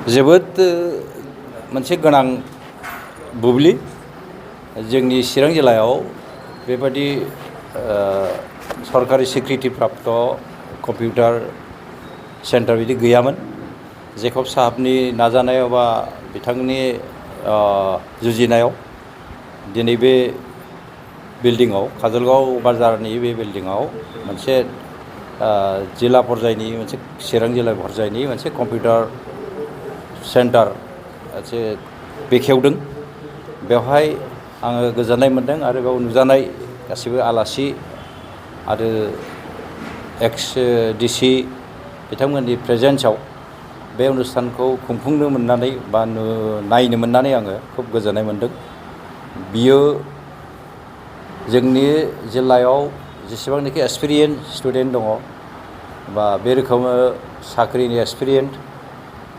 जोबोद मोनसे गोनां बुब्लि जोंनि चिरां जिल्लायाव बेबादि सरकारि स्वीकृति प्राप्त कम्पिउटार सेन्टार बिदि गैयामोन। जेकब साहाबनि नाजानायाव बा बिथांनि जुजिनायाव दिनै बे बिल्डिंआव काजलगांव बाजारनि बे बिल्डिंआव मोनसे जिल्ला पर्यायनि मोनसे चिरां जिल्ला पर्यायनि मोनसे कम्पिउटार सेन्टार मोनसे बेखेवदों। बेवहाय आङो गोजोननाय मोन्दों आरो बेयाव नुजानाय गासिबो आलासि आरो एक्स डिसि बिथांमोननि प्रेजेन्सआव बे अनुस्थानखौ खुंफुंनो मोननानै बा नायनो मोननानै आङो खुब गोजोननाय मोन्दों। बियो जोंनि जिल्लायाव जेसेबांनाखि एक्सपिरियेन्स स्टुडेन्ट दङ बा बे रोखोमै साख्रिनि एक्सपिरियेन्स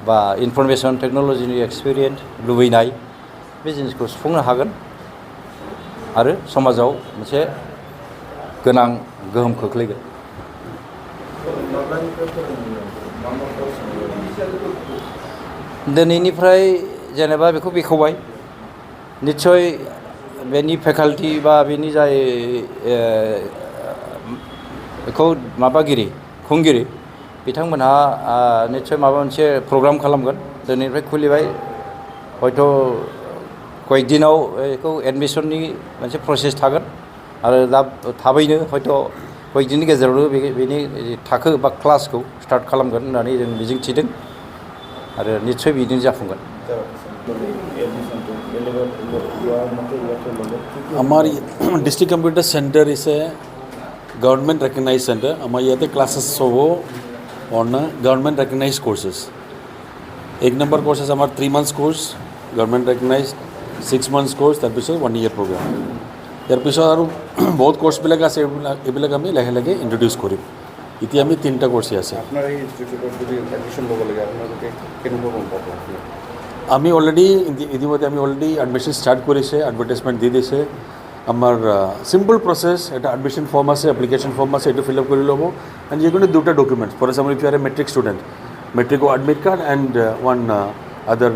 बा इनफरमेशन टेक्न'लजिनि एक्सपिरियेन्स लुबैनाय बे जिनिसखौ सुफुंनो हागोन आरो समाजाव मोनसे गोनां गोहोम खोख्लैगोन। दिनैनिफ्राय जेनेबा बेखौ बेखेवबाय, निस्सय बेनि फेकाल्टि बा बेनि जाय बेखौ माबागिरि खुंगिरि बिथांमोनहा निस्सय माबा मोनसे प्रग्राम खालामगोन। दिनैनिफ्राय खुलिबाय, हयथ' कयेक दिनाव बेखौ एडमिसननि मोनसे प्रसेस थागोन आरो दा थाबैनो हयथ' कयेक दिननि गेजेरावनो बेनि थाखो बा क्लासखौ स्टार्ट खालामगोन होननानै जों मिजिंथिदों आरो निस्सय बिदिनो जाफुंगोन। हमारी district computer centre is a government recognise centre. हमारे यहाँ क्लासेस हो on government recognise courses. 1 number courses हमारे 3 months course government recognise, 6 months course तार पिছত 1 year प्रोग्राम। तार पिছত आरो बहुत कोर्सबिलाक আছে, এইবিলাক আমি লাহে লাহে ইন্ট্রোডিউস কৰিম। এতিয়া আমি 3টা কোর্সই আছে। আপনার এই ইনস্টিটিউটত যদি এডমিশন ল'ব লাগে আপোনালোকে কেনেকুৱা গম পাব? আমি অলরেডি ইতিমধ্যে আমি অলরেডি এডমিশন স্টার্ট করেছে, এডভার্টাইজমেন্ট দিয়ে দিয়েছে। আমার সিম্পল প্রসেস, একটা এডমিশন ফর্ম আছে, অ্যাপ্লিকেশন ফর্ম আছে, এটা ফিল আপ করে ল'ব। অ্যান্ড যেকোনো 2টা documents, for example if you are a matric student, matric admit card and one other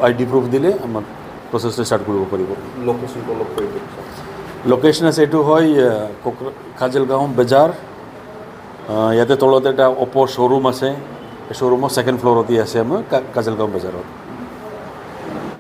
ID proof দিলে আমার প্রসেসটা স্টার্ট কৰিব পাৰিব। লোকেশন আছে, এইটো হয় কাজলগাঁও বাজাৰ। ইয়াতে তলতে এটা অপো শ্ব'ৰুম আছে, এই শ্ব'ৰুমৰ 2nd ফ্ল'ৰতে আছে আমাৰ কাজলগাঁও বাজাৰত।